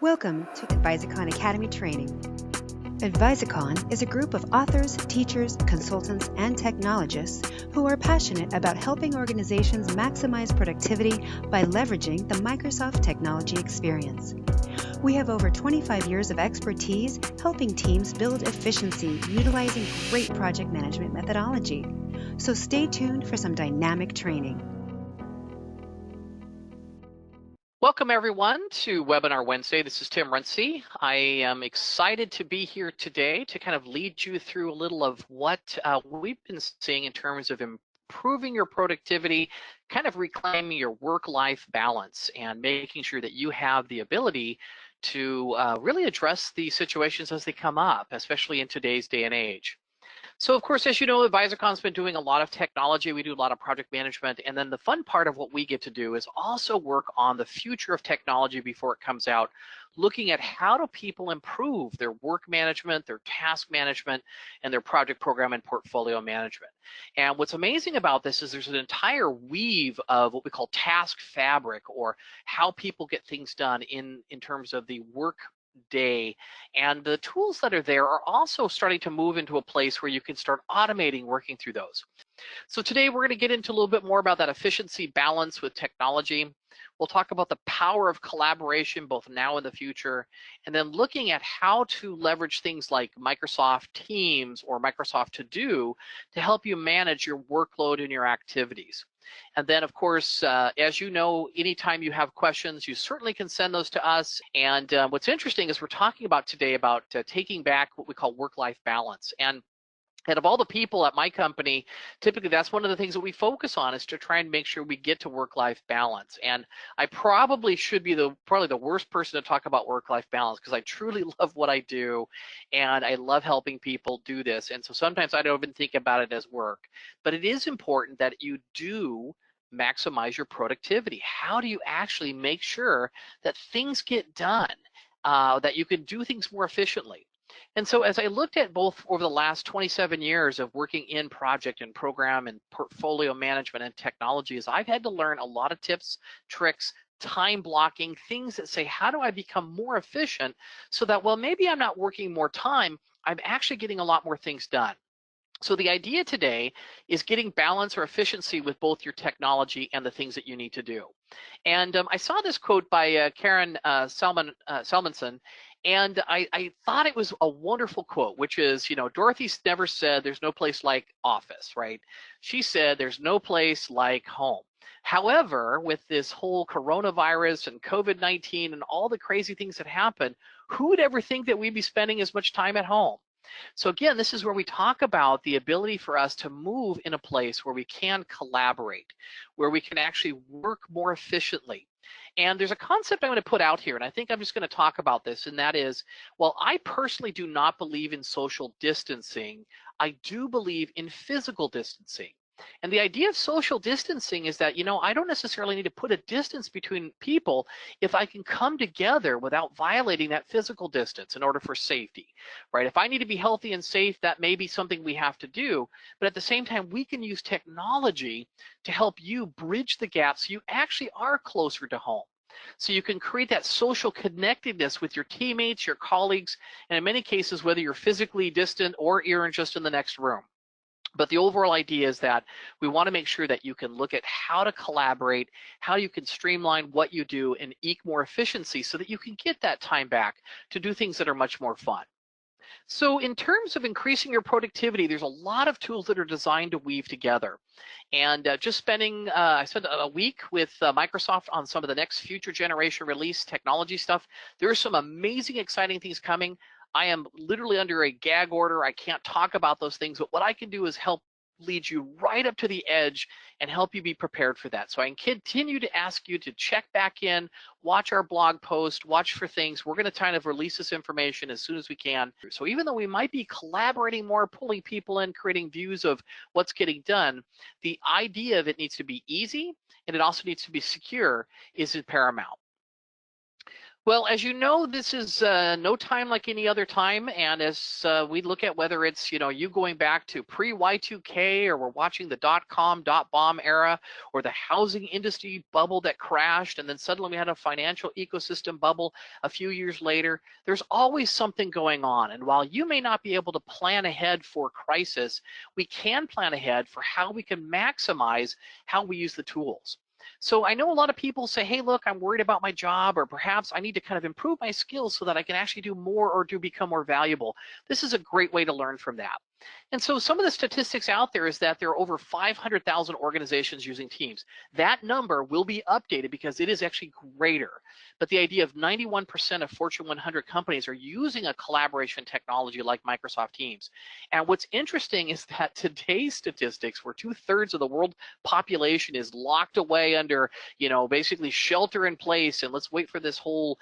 Welcome to Advisicon Academy Training. Advisicon is a group of authors, teachers, consultants, and technologists who are passionate about helping organizations maximize productivity by leveraging the Microsoft technology experience. We have over 25 years of expertise helping teams build efficiency utilizing great project management methodology. So stay tuned for some dynamic training. Welcome everyone to Webinar Wednesday. This is Tim Runcie. I am excited to be here today to kind of lead you through a little of what we've been seeing in terms of improving your productivity, kind of reclaiming your work-life balance and making sure that you have the ability to really address the situations as they come up, especially in today's day and age. So of course, as you know, Advisocon's been doing a lot of technology. We do a lot of project management. And then the fun part of what we get to do is also work on the future of technology before it comes out, looking at how do people improve their work management, their task management, and their project program and portfolio management. And what's amazing about this is there's an entire weave of what we call task fabric, or how people get things done in terms of the work day, and the tools that are there are also starting to move into a place where you can start automating working through those. So today we're going to get into a little bit more about that efficiency balance with technology. We'll talk about the power of collaboration both now and the future, and then looking at how to leverage things like Microsoft Teams or Microsoft To Do to help you manage your workload and your activities. And then, of course, as you know, anytime you have questions, you certainly can send those to us. And what's interesting is we're talking about today about taking back what we call work-life balance. And of all the people at my company, typically that's one of the things that we focus on, is to try and make sure we get to work-life balance. And I probably should be probably the worst person to talk about work-life balance, because I truly love what I do and I love helping people do this. And so sometimes I don't even think about it as work, but it is important that you do maximize your productivity. How do you actually make sure that things get done, that you can do things more efficiently? And so as I looked at both over the last 27 years of working in project and program and portfolio management and technologies, I've had to learn a lot of tips, tricks, time blocking, things that say, how do I become more efficient so that, well, maybe I'm not working more time, I'm actually getting a lot more things done. So the idea today is getting balance or efficiency with both your technology and the things that you need to do. And I saw this quote by Karen Salmonson, and I thought it was a wonderful quote, which is, you know, Dorothy's never said there's no place like office, right? She said there's no place like home. However, with this whole coronavirus and COVID-19 and all the crazy things that happen, who would ever think that we'd be spending as much time at home? So again, this is where we talk about the ability for us to move in a place where we can collaborate, where we can actually work more efficiently. And there's a concept I'm going to put out here, and I think I'm just going to talk about this, and that is, well, I personally do not believe in social distancing. I do believe in physical distancing. And the idea of social distancing is that, you know, I don't necessarily need to put a distance between people if I can come together without violating that physical distance in order for safety, right? If I need to be healthy and safe, that may be something we have to do. But at the same time, we can use technology to help you bridge the gap so you actually are closer to home. So you can create that social connectedness with your teammates, your colleagues, and in many cases, whether you're physically distant or you're just in the next room. But the overall idea is that we want to make sure that you can look at how to collaborate, how you can streamline what you do and eke more efficiency so that you can get that time back to do things that are much more fun. So in terms of increasing your productivity, there's a lot of tools that are designed to weave together. And just I spent a week with Microsoft on some of the next future generation release technology stuff. There are some amazing, exciting things coming. I am literally under a gag order. I can't talk about those things, but what I can do is help lead you right up to the edge and help you be prepared for that. So I can continue to ask you to check back in, watch our blog post, watch for things. We're going to kind of release this information as soon as we can. So even though we might be collaborating more, pulling people in, creating views of what's getting done, the idea of it needs to be easy and it also needs to be secure is paramount. Well, as you know, this is no time like any other time, and as we look at whether it's you going back to pre-Y2K, or we're watching the dot-com, dot-bomb era, or the housing industry bubble that crashed, and then suddenly we had a financial ecosystem bubble a few years later, there's always something going on. And while you may not be able to plan ahead for crisis, we can plan ahead for how we can maximize how we use the tools. So I know a lot of people say, hey, look, I'm worried about my job, or perhaps I need to kind of improve my skills so that I can actually do more or become more valuable. This is a great way to learn from that. And so some of the statistics out there is that there are over 500,000 organizations using Teams. That number will be updated because it is actually greater. But the idea of 91% of Fortune 100 companies are using a collaboration technology like Microsoft Teams. And what's interesting is that today's statistics, where 2/3 of the world population is locked away under, basically shelter in place, and let's wait for this whole,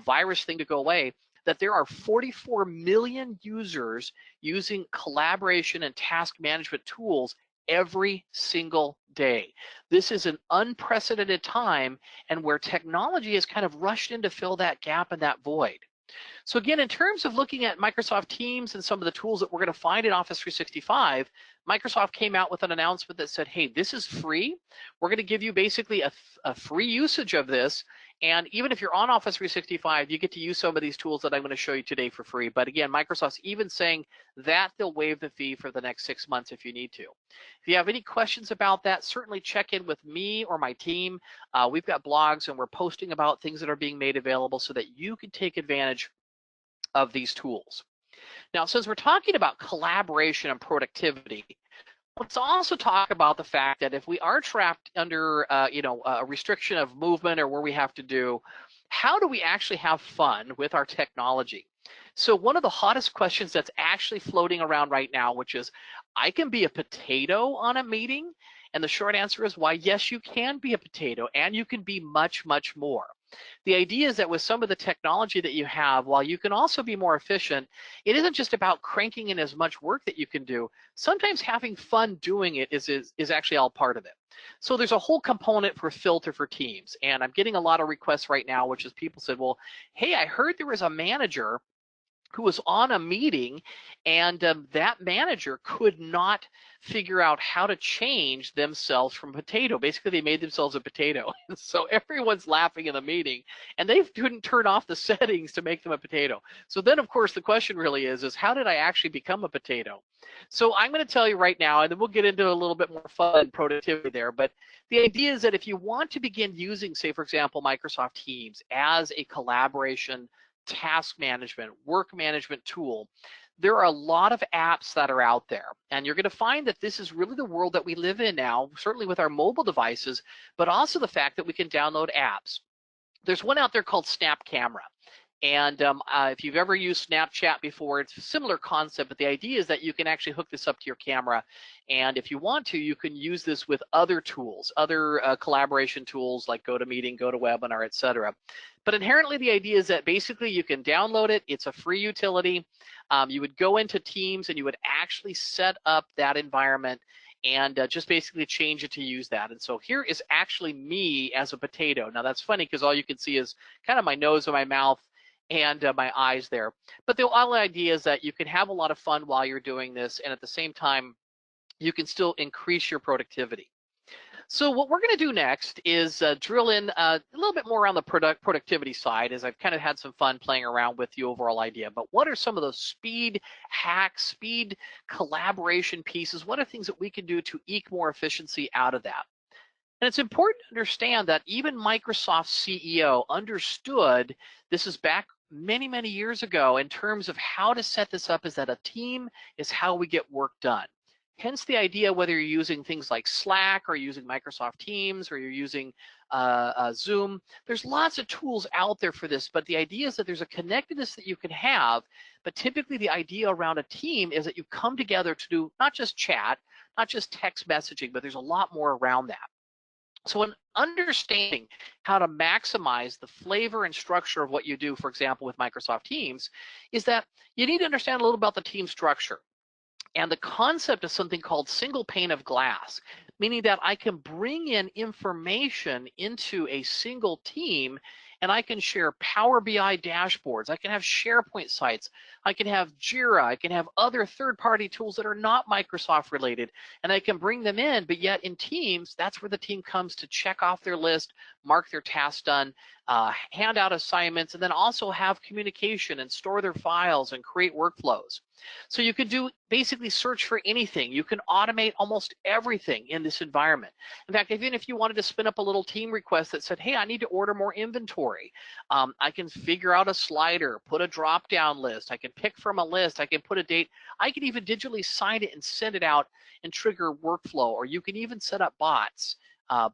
virus thing to go away, that there are 44 million users using collaboration and task management tools every single day. This is an unprecedented time, and where technology has kind of rushed in to fill that gap and that void. So again, in terms of looking at Microsoft Teams and some of the tools that we're going to find in Office 365, Microsoft came out with an announcement that said, hey, this is free. We're going to give you basically a free usage of this. And even if you're on Office 365, you get to use some of these tools that I'm going to show you today for free. But again, Microsoft's even saying that they'll waive the fee for the next 6 months if you need to. If you have any questions about that, certainly check in with me or my team. We've got blogs, and we're posting about things that are being made available so that you can take advantage of these tools. Now, since we're talking about collaboration and productivity, let's also talk about the fact that if we are trapped under, a restriction of movement, or where we have to do, how do we actually have fun with our technology? So one of the hottest questions that's actually floating around right now, which is, I can be a potato on a meeting? And the short answer is, why, yes, you can be a potato, and you can be much, much more. The idea is that with some of the technology that you have, while you can also be more efficient, it isn't just about cranking in as much work that you can do. Sometimes having fun doing it is actually all part of it. So there's a whole component for filter for Teams, and I'm getting a lot of requests right now, which is people said, well, hey, I heard there was a manager who was on a meeting, and that manager could not figure out how to change themselves from potato. Basically, they made themselves a potato. And so everyone's laughing in the meeting, and they couldn't turn off the settings to make them a potato. So then, of course, the question really is how did I actually become a potato? So I'm going to tell you right now, and then we'll get into a little bit more fun and productivity there. But the idea is that if you want to begin using, say, for example, Microsoft Teams as a collaboration, task management, work management tool, there are a lot of apps that are out there. And you're going to find that this is really the world that we live in now, certainly with our mobile devices, but also the fact that we can download apps. There's one out there called Snap Camera. And if you've ever used Snapchat before, it's a similar concept, but the idea is that you can actually hook this up to your camera. And if you want to, you can use this with other tools, other collaboration tools like GoToMeeting, GoToWebinar, etc. But inherently, the idea is that basically you can download it. It's a free utility. You would go into Teams and you would actually set up that environment and just basically change it to use that. And so here is actually me as a potato. Now that's funny because all you can see is kind of my nose and my mouth and my eyes there. But the whole idea is that you can have a lot of fun while you're doing this, and at the same time, you can still increase your productivity. So what we're going to do next is drill in a little bit more around the productivity side, as I've kind of had some fun playing around with the overall idea. But what are some of those speed hacks, speed collaboration pieces? What are things that we can do to eke more efficiency out of that? And it's important to understand that even Microsoft's CEO understood, this is back many, many years ago, in terms of how to set this up, is that a team is how we get work done. Hence the idea, whether you're using things like Slack or using Microsoft Teams or you're using Zoom, there's lots of tools out there for this, but the idea is that there's a connectedness that you can have, but typically the idea around a team is that you come together to do not just chat, not just text messaging, but there's a lot more around that. So in understanding how to maximize the flavor and structure of what you do, for example, with Microsoft Teams, is that you need to understand a little about the team structure and the concept of something called single pane of glass, meaning that I can bring in information into a single team and I can share Power BI dashboards. I can have SharePoint sites. I can have Jira. I can have other third-party tools that are not Microsoft related, and I can bring them in. But yet in Teams, that's where the team comes to check off their list, mark their tasks done, hand out assignments, and then also have communication and store their files and create workflows. So you can do basically search for anything. You can automate almost everything in this environment. In fact, even if you wanted to spin up a little team request that said, hey, I need to order more inventory, I can figure out a slider, put a drop-down list. I can pick from a list. I can put a date. I can even digitally sign it and send it out and trigger workflow, or you can even set up bots.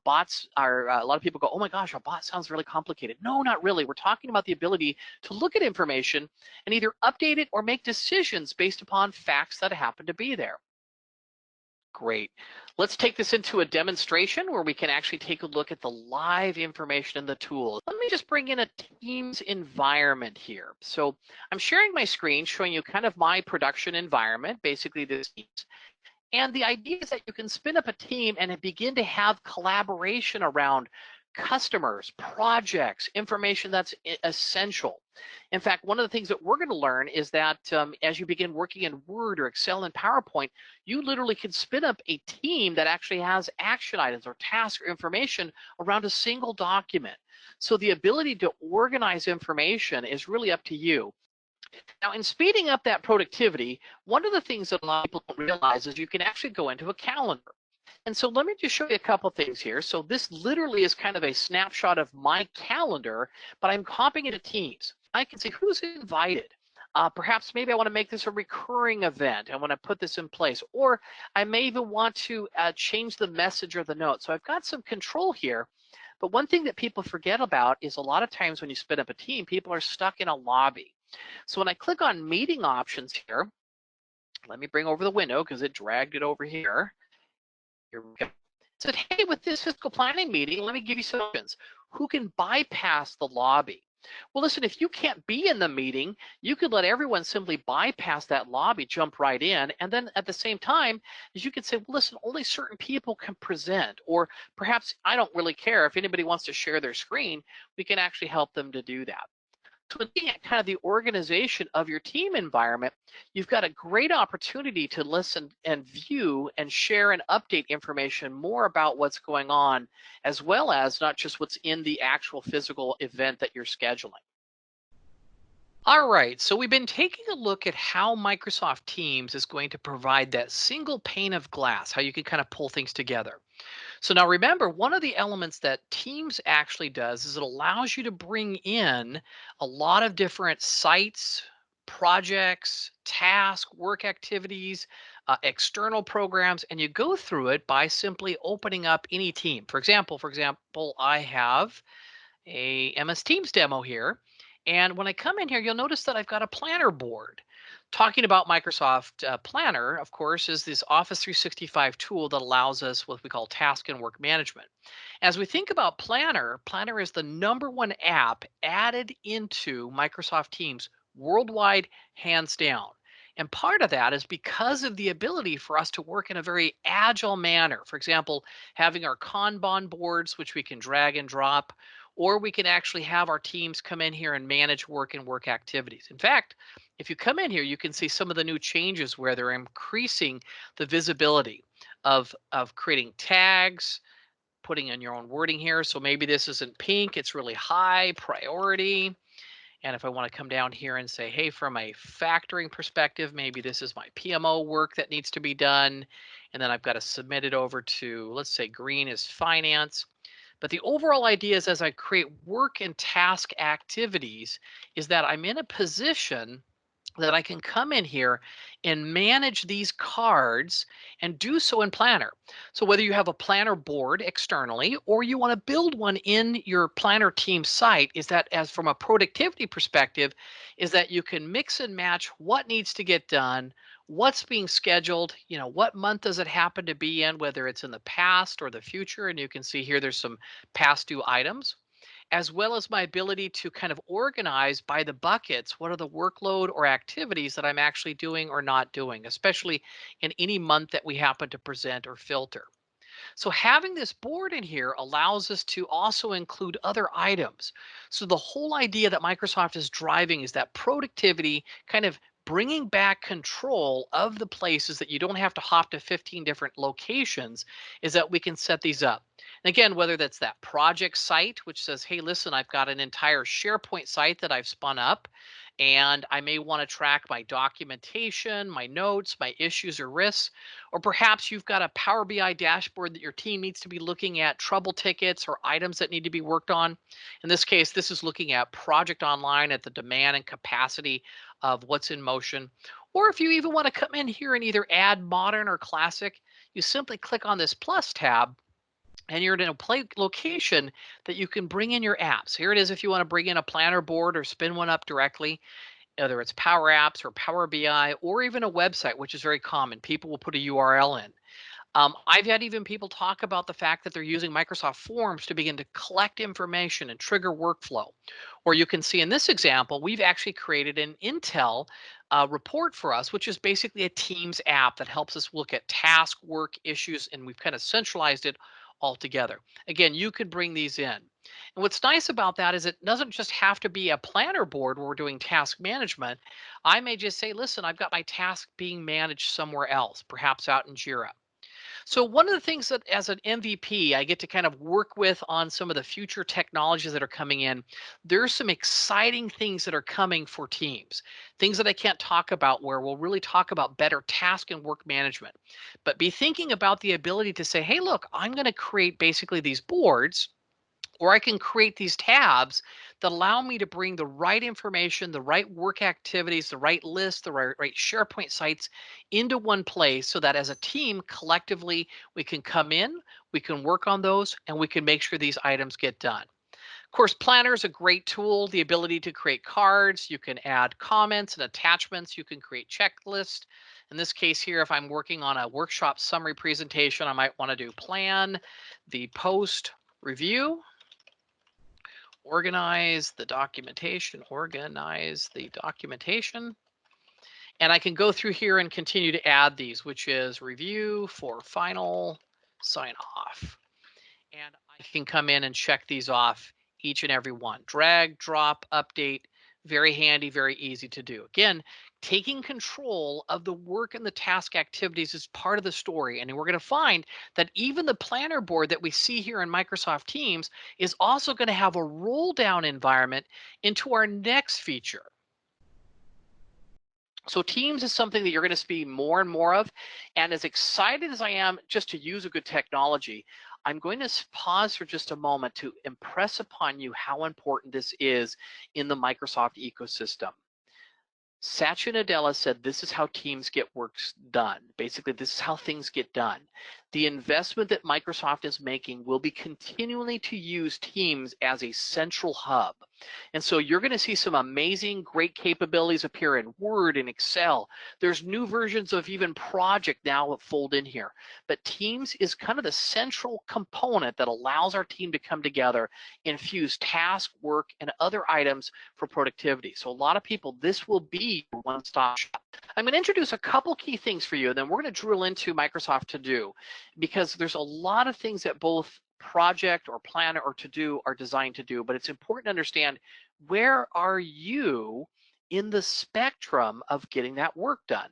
Bots are, a lot of people go, oh my gosh, a bot sounds really complicated. No, not really. We're talking about the ability to look at information and either update it or make decisions based upon facts that happen to be there. Great. Let's take this into a demonstration where we can actually take a look at the live information in the tool. Let me just bring in a Teams environment here. So I'm sharing my screen, showing you kind of my production environment, basically this Teams. And the idea is that you can spin up a team and begin to have collaboration around customers, projects, information that's essential. In fact, one of the things that we're going to learn is that as you begin working in Word or Excel and PowerPoint, you literally can spin up a team that actually has action items or tasks or information around a single document. So the ability to organize information is really up to you. Now, in speeding up that productivity, one of the things that a lot of people don't realize is you can actually go into a calendar. And so let me just show you a couple things here. So this literally is kind of a snapshot of my calendar, but I'm hopping into Teams. I can see who's invited. Perhaps maybe I want to make this a recurring event. I want to put this in place. Or I may even want to change the message or the note. So I've got some control here. But one thing that people forget about is a lot of times when you spin up a team, people are stuck in a lobby. So when I click on meeting options here, let me bring over the window because it dragged it over here. Here we go. It said, hey, with this fiscal planning meeting, let me give you some options. Who can bypass the lobby? Well, listen, if you can't be in the meeting, you could let everyone simply bypass that lobby, jump right in, and then at the same time, as you could say, well, listen, only certain people can present, or perhaps I don't really care if anybody wants to share their screen, we can actually help them to do that. So looking at kind of the organization of your team environment, you've got a great opportunity to listen and view and share and update information more about what's going on, as well as not just what's in the actual physical event that you're scheduling. All right, so we've been taking a look at how Microsoft Teams is going to provide that single pane of glass, how you can kind of pull things together. So now remember, one of the elements that Teams actually does is it allows you to bring in a lot of different sites, projects, tasks, work activities, external programs, and you go through it by simply opening up any team. For example, I have a MS Teams demo here. And when I come in here, you'll notice that I've got a planner board. Talking about Microsoft Planner, of course, is this Office 365 tool that allows us what we call task and work management. As we think about Planner, Planner is the #1 app added into Microsoft Teams worldwide, hands down. And part of that is because of the ability for us to work in a very agile manner. For example, having our Kanban boards, which we can drag and drop, or we can actually have our teams come in here and manage work and work activities. In fact, if you come in here, you can see some of the new changes where they're increasing the visibility of creating tags, putting in your own wording here. So maybe this isn't pink, it's really high priority. And if I want to come down here and say, hey, from a factoring perspective, maybe this is my PMO work that needs to be done. And then I've got to submit it over to, let's say green is finance. But the overall idea is as I create work and task activities is that I'm in a position that I can come in here and manage these cards and do so in Planner. So whether you have a Planner board externally or you want to build one in your Planner team site, is that as from a productivity perspective, is that you can mix and match what needs to get done, what's being scheduled, what month does it happen to be in, whether it's in the past or the future. And you can see here there's some past due items, as well as my ability to kind of organize by the buckets what are the workload or activities that I'm actually doing or not doing, especially in any month that we happen to present or filter. So having this board in here allows us to also include other items. So the whole idea that Microsoft is driving is that productivity, kind of bringing back control of the places that you don't have to hop to 15 different locations, is that we can set these up. And again, whether that's that project site, which says, hey, listen, I've got an entire SharePoint site that I've spun up, and I may want to track my documentation, my notes, my issues or risks. Or perhaps you've got a Power BI dashboard that your team needs to be looking at trouble tickets or items that need to be worked on. In this case, this is looking at Project Online at the demand and capacity of what's in motion. Or if you even want to come in here and either add modern or classic, you simply click on this plus tab and you're in a location that you can bring in your apps. Here it is if you want to bring in a planner board or spin one up directly, whether it's Power Apps or Power BI or even a website, which is very common. People will put a URL in. I've had even people talk about the fact that they're using Microsoft Forms to begin to collect information and trigger workflow. Or you can see in this example, we've actually created an Intel report for us, which is basically a Teams app that helps us look at task, work, issues, and we've kind of centralized it all together. Again, you could bring these in. And what's nice about that is it doesn't just have to be a planner board where we're doing task management. I may just say, listen, I've got my task being managed somewhere else, perhaps out in Jira. So one of the things that as an MVP, I get to kind of work with on some of the future technologies that are coming in. There's some exciting things that are coming for teams, things that I can't talk about where we'll really talk about better task and work management. But be thinking about the ability to say, hey, look, I'm going to create basically these boards or I can create these tabs that allow me to bring the right information, the right work activities, the right list, the right SharePoint sites into one place so that as a team, collectively, we can come in, we can work on those, and we can make sure these items get done. Of course, Planner is a great tool, the ability to create cards. You can add comments and attachments. You can create checklists. In this case here, if I'm working on a workshop summary presentation, I might want to do plan, the post, review, organize the documentation, And I can go through here and continue to add these, which is review for final sign off. And I can come in and check these off each and every one. Drag, drop, update, very handy, very easy to do. Again, taking control of the work and the task activities is part of the story. And we're going to find that even the planner board that we see here in Microsoft Teams is also going to have a roll down environment into our next feature. So Teams is something that you're going to see more and more of. And as excited as I am just to use a good technology, I'm going to pause for just a moment to impress upon you how important this is in the Microsoft ecosystem. Satya Nadella said this is how teams get work done. Basically, this is how things get done. The investment that Microsoft is making will be continually to use Teams as a central hub. And so you're going to see some amazing, great capabilities appear in Word and Excel. There's new versions of even Project now that fold in here. But Teams is kind of the central component that allows our team to come together, infuse task, work, and other items for productivity. So a lot of people, this will be your one-stop shop. I'm going to introduce a couple key things for you, and then we're going to drill into Microsoft To Do, because there's a lot of things that both Project or Planner or To Do are designed to do, but it's important to understand where are you in the spectrum of getting that work done.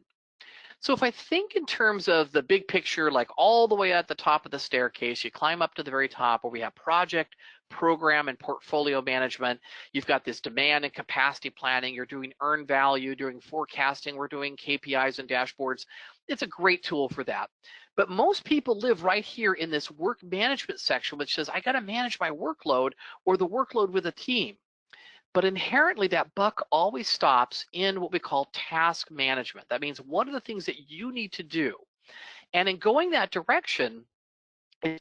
So if I think in terms of the big picture, like all the way at the top of the staircase, you climb up to the very top where we have project, program, and portfolio management. You've got this demand and capacity planning. You're doing earned value, doing forecasting. We're doing KPIs and dashboards. It's a great tool for that. But most people live right here in this work management section, which says, I got to manage my workload or the workload with a team. But inherently, that buck always stops in what we call task management. That means what are the things that you need to do? And in going that direction, to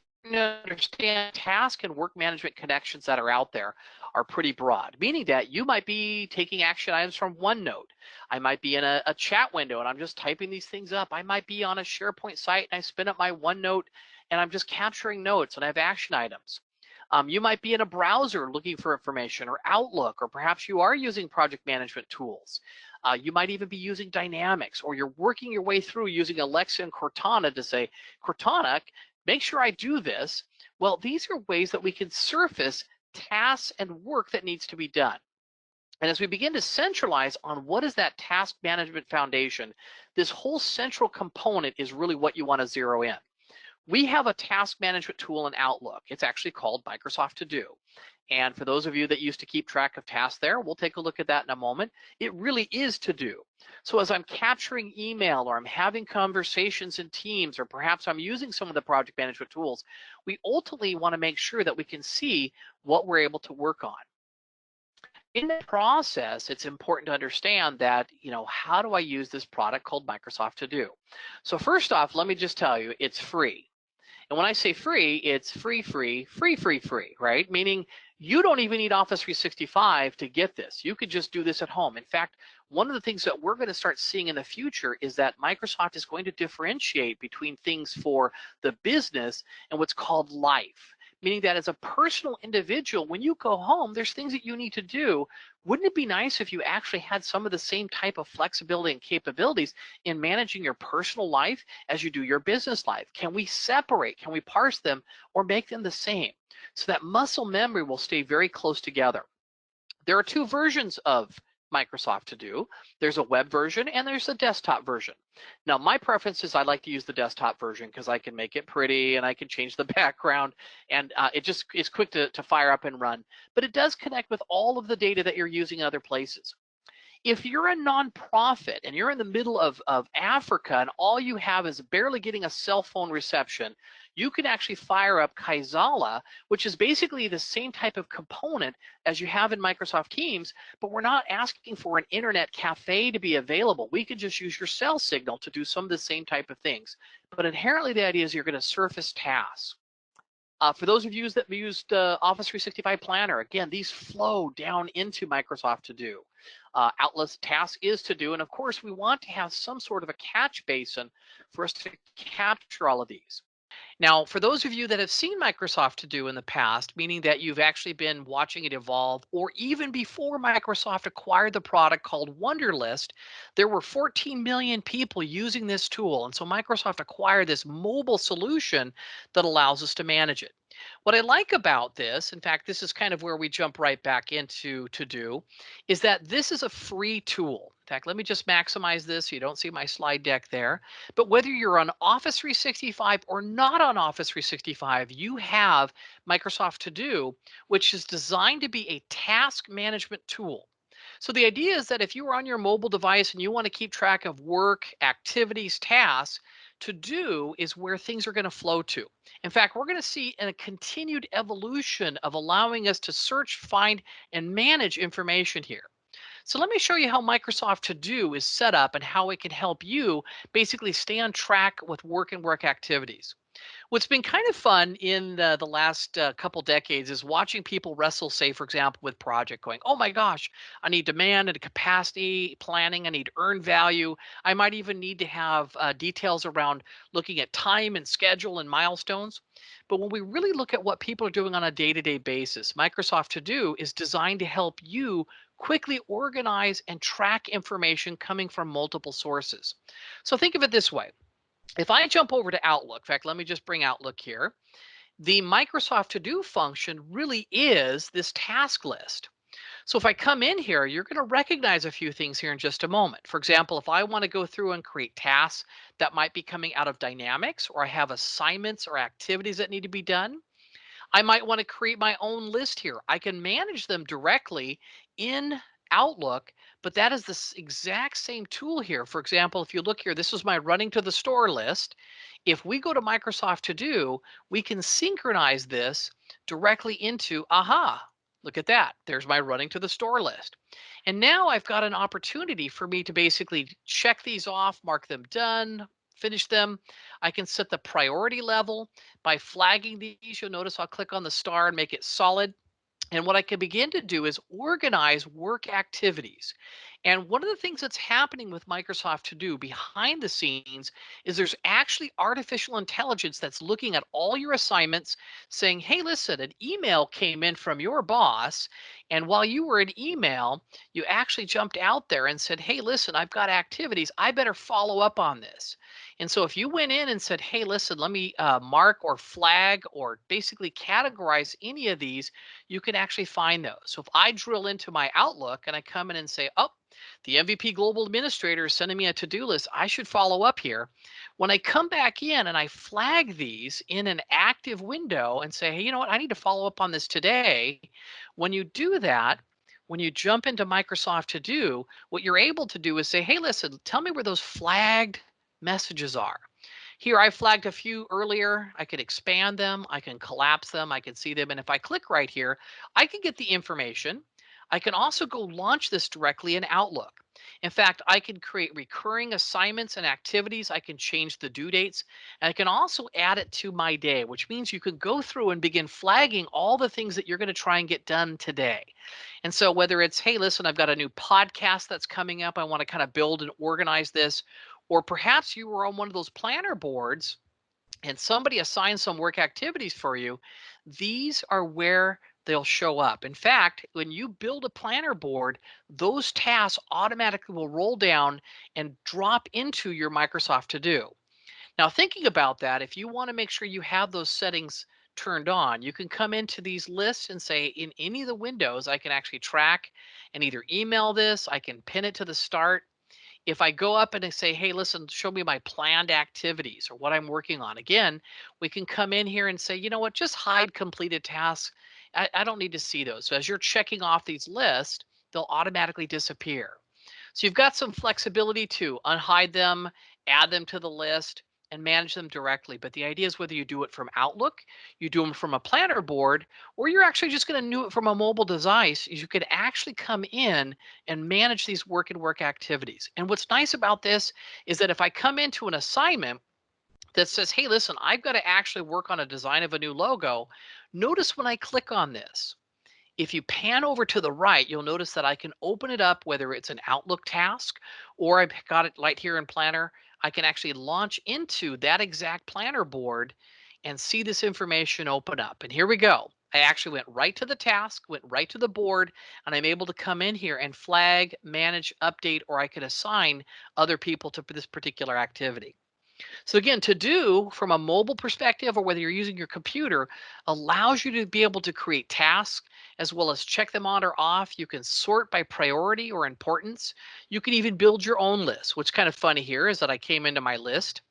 understand task and work management connections that are out there are pretty broad, meaning that you might be taking action items from OneNote. I might be in a chat window and I'm just typing these things up. I might be on a SharePoint site and I spin up my OneNote and I'm just capturing notes and I have action items. You might be in a browser looking for information, or Outlook, or perhaps you are using project management tools. You might even be using Dynamics, or you're working your way through using Alexa and Cortana to say, Cortana, make sure I do this. Well, these are ways that we can surface tasks and work that needs to be done. And as we begin to centralize on what is that task management foundation, this whole central component is really what you want to zero in. We have a task management tool in Outlook. It's actually called Microsoft To Do. And for those of you that used to keep track of tasks there, we'll take a look at that in a moment. It really is to do. So as I'm capturing email, or I'm having conversations in Teams, or perhaps I'm using some of the project management tools, we ultimately want to make sure that we can see what we're able to work on. In the process, it's important to understand that, how do I use this product called Microsoft To Do? So first off, let me just tell you, it's free. And when I say free, it's free, right? Meaning you don't even need Office 365 to get this. You could just do this at home. In fact, one of the things that we're going to start seeing in the future is that Microsoft is going to differentiate between things for the business and what's called life. Meaning that as a personal individual, when you go home, there's things that you need to do. Wouldn't it be nice if you actually had some of the same type of flexibility and capabilities in managing your personal life as you do your business life? Can we separate? Can we parse them or make them the same? So that muscle memory will stay very close together. There are two versions of Microsoft To Do. There's a web version and there's a desktop version. Now, my preference is I like to use the desktop version because I can make it pretty and I can change the background, and it just is quick to fire up and run. But it does connect with all of the data that you're using in other places. If you're a nonprofit and you're in the middle of Africa and all you have is barely getting a cell phone reception, you can actually fire up Kaizala, which is basically the same type of component as you have in Microsoft Teams, but we're not asking for an internet cafe to be available. We could just use your cell signal to do some of the same type of things. But inherently, the idea is you're going to surface tasks. For those of you that used Office 365 Planner, again, these flow down into Microsoft To Do. Outlook task is To Do, and of course, we want to have some sort of a catch basin for us to capture all of these. Now, for those of you that have seen Microsoft To Do in the past, meaning that you've actually been watching it evolve, or even before Microsoft acquired the product called Wunderlist, there were 14 million people using this tool. And so Microsoft acquired this mobile solution that allows us to manage it. What I like about this, in fact, this is kind of where we jump right back into To Do, is that this is a free tool. In fact, let me just maximize this so you don't see my slide deck there. But whether you're on Office 365 or not on Office 365, you have Microsoft To Do, which is designed to be a task management tool. So the idea is that if you are on your mobile device and you want to keep track of work, activities, tasks, To Do is where things are going to flow to. In fact, we're going to see a continued evolution of allowing us to search, find, and manage information here. So let me show you how Microsoft To Do is set up and how it can help you basically stay on track with work and work activities. What's been kind of fun in the last couple decades is watching people wrestle, say, for example, with project going, oh my gosh, I need demand and capacity planning. I need earned value. I might even need to have details around looking at time and schedule and milestones. But when we really look at what people are doing on a day-to-day basis, Microsoft To Do is designed to help you quickly organize and track information coming from multiple sources. So think of it this way. If I jump over to Outlook, in fact, let me just bring Outlook here. The Microsoft To Do function really is this task list. So if I come in here, you're going to recognize a few things here in just a moment. For example, if I want to go through and create tasks that might be coming out of Dynamics, or I have assignments or activities that need to be done, I might want to create my own list here. I can manage them directly in Outlook, but that is the exact same tool here. For example, if you look here, this is my running to the store list. If we go to Microsoft To Do, we can synchronize this directly into, aha, look at that. There's my running to the store list. And now I've got an opportunity for me to basically check these off, mark them done, finish them. I can set the priority level by flagging these. You'll notice I'll click on the star and make it solid. And what I can begin to do is organize work activities. And one of the things that's happening with Microsoft To Do behind the scenes is there's actually artificial intelligence that's looking at all your assignments, saying, hey, listen, an email came in from your boss. And while you were in email, you actually jumped out there and said, hey, listen, I've got activities. I better follow up on this. And so if you went in and said, hey, listen, let me mark or flag or basically categorize any of these, you can actually find those. So if I drill into my Outlook and I come in and say, oh, the MVP Global Administrator is sending me a to-do list, I should follow up here. When I come back in and I flag these in an active window and say, hey, you know what, I need to follow up on this today. When you do that, when you jump into Microsoft To Do, what you're able to do is say, hey, listen, tell me where those flagged messages are. Here, I flagged a few earlier. I could expand them. I can collapse them. I can see them. And if I click right here, I can get the information. I can also go launch this directly in Outlook. In fact, I can create recurring assignments and activities. I can change the due dates. And I can also add it to my day, which means you can go through and begin flagging all the things that you're going to try and get done today. And so whether it's, hey, listen, I've got a new podcast that's coming up. I want to kind of build and organize this. Or perhaps you were on one of those planner boards and somebody assigned some work activities for you. These are where they'll show up. In fact, when you build a planner board, those tasks automatically will roll down and drop into your Microsoft To Do. Now, thinking about that, if you want to make sure you have those settings turned on, you can come into these lists and say, in any of the windows, I can actually track and either email this, I can pin it to the start. If I go up and I say, hey, listen, show me my planned activities or what I'm working on, again, we can come in here and say, you know what, just hide completed tasks. I don't need to see those. So as you're checking off these lists, they'll automatically disappear. So you've got some flexibility to unhide them, add them to the list, and manage them directly. But the idea is whether you do it from Outlook, you do them from a planner board, or you're actually just going to do it from a mobile device, you can actually come in and manage these work activities. And what's nice about this is that if I come into an assignment that says, hey, listen, I've got to actually work on a design of a new logo, notice when I click on this, if you pan over to the right, you'll notice that I can open it up, whether it's an Outlook task or I've got it right here in Planner. I can actually launch into that exact planner board and see this information open up. And here we go. I actually went right to the task, went right to the board, and I'm able to come in here and flag, manage, update, or I could assign other people to this particular activity. So again, To Do from a mobile perspective or whether you're using your computer allows you to be able to create tasks as well as check them on or off. You can sort by priority or importance. You can even build your own list. What's kind of funny here is that I came into my list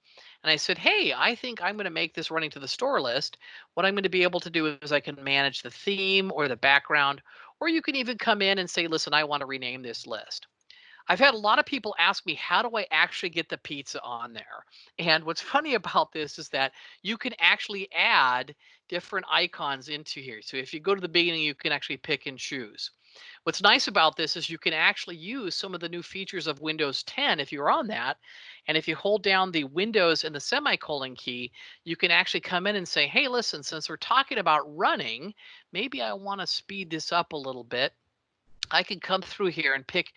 and I said, hey, I think I'm going to make this running to the store list. What I'm going to be able to do is I can manage the theme or the background, or you can even come in and say, listen, I want to rename this list. I've had a lot of people ask me, how do I actually get the pizza on there? And what's funny about this is that you can actually add different icons into here. So if you go to the beginning, you can actually pick and choose. What's nice about this is you can actually use some of the new features of Windows 10 if you're on that. And if you hold down the Windows and the semicolon key, you can actually come in and say, hey, listen, since we're talking about running, maybe I want to speed this up a little bit. I can come through here and pick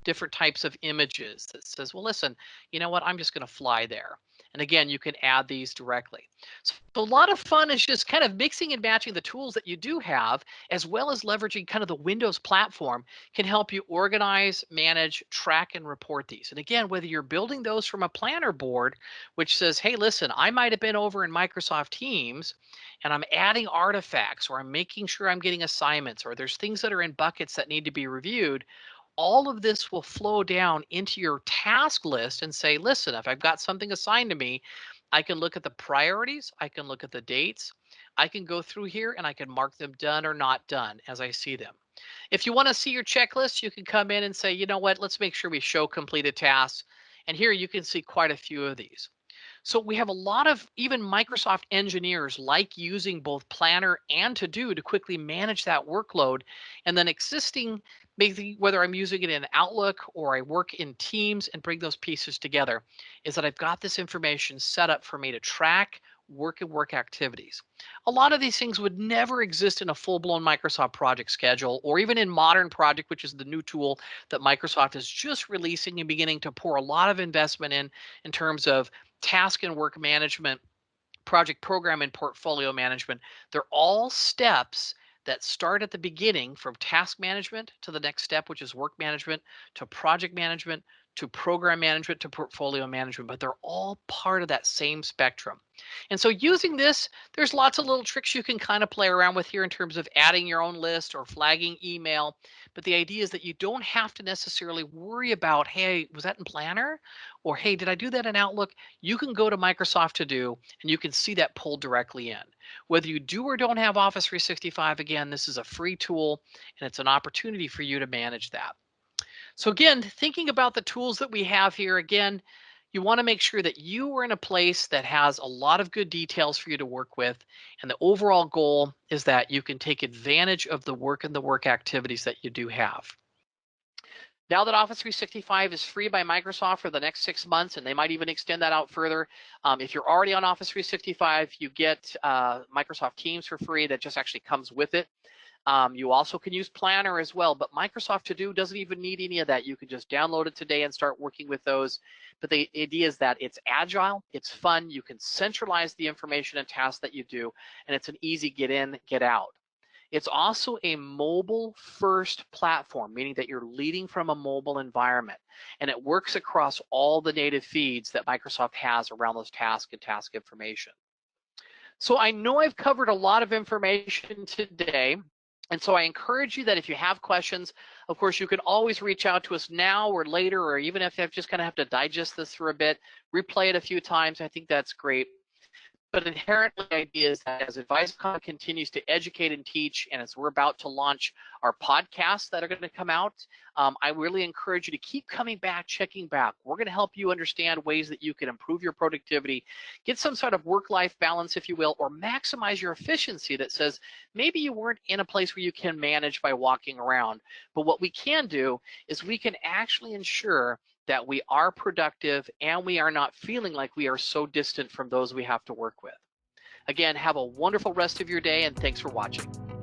different types of images that says, well, listen, you know what, I'm just going to fly there. And again, you can add these directly. So a lot of fun is just kind of mixing and matching the tools that you do have, as well as leveraging kind of the Windows platform can help you organize, manage, track, and report these. And again, whether you're building those from a planner board, which says, hey, listen, I might have been over in Microsoft Teams and I'm adding artifacts, or I'm making sure I'm getting assignments, or there's things that are in buckets that need to be reviewed, all of this will flow down into your task list and say, listen, if I've got something assigned to me, I can look at the priorities, I can look at the dates, I can go through here and I can mark them done or not done as I see them. If you want to see your checklist, you can come in and say, you know what, let's make sure we show completed tasks. And here you can see quite a few of these. So we have a lot of even Microsoft engineers like using both Planner and To Do to quickly manage that workload. And then existing, maybe whether I'm using it in Outlook or I work in Teams and bring those pieces together, is that I've got this information set up for me to track, work and work activities. A lot of these things would never exist in a full-blown Microsoft project schedule, or even in Modern Project, which is the new tool that Microsoft is just releasing and beginning to pour a lot of investment in terms of task and work management, project program and portfolio management. They're all steps that start at the beginning, from task management to the next step, which is work management, to project management, to program management, to portfolio management, but they're all part of that same spectrum. And so using this, there's lots of little tricks you can kind of play around with here in terms of adding your own list or flagging email. But the idea is that you don't have to necessarily worry about, hey, was that in Planner? Or hey, did I do that in Outlook? You can go to Microsoft To Do and you can see that pulled directly in. Whether you do or don't have Office 365, again, this is a free tool and it's an opportunity for you to manage that. So again, thinking about the tools that we have here, again, you want to make sure that you are in a place that has a lot of good details for you to work with. And the overall goal is that you can take advantage of the work and the work activities that you do have. Now that Office 365 is free by Microsoft for the next 6 months, and they might even extend that out further, if you're already on Office 365, you get Microsoft Teams for free. That just actually comes with it. You also can use Planner as well, but Microsoft To Do doesn't even need any of that. You can just download it today and start working with those. But the idea is that it's agile, it's fun, you can centralize the information and tasks that you do, and it's an easy get in, get out. It's also a mobile first platform, meaning that you're leading from a mobile environment, and it works across all the native feeds that Microsoft has around those tasks and task information. So I know I've covered a lot of information today. And so I encourage you that if you have questions, of course, you can always reach out to us now or later, or even if you just kind of have to digest this for a bit, replay it a few times. I think that's great. But inherently, the idea is that as Advisicon continues to educate and teach, and as we're about to launch our podcasts that are going to come out, I really encourage you to keep coming back, checking back. We're going to help you understand ways that you can improve your productivity, get some sort of work-life balance, if you will, or maximize your efficiency that says maybe you weren't in a place where you can manage by walking around. But what we can do is we can actually ensure that we are productive and we are not feeling like we are so distant from those we have to work with. Again, have a wonderful rest of your day and thanks for watching.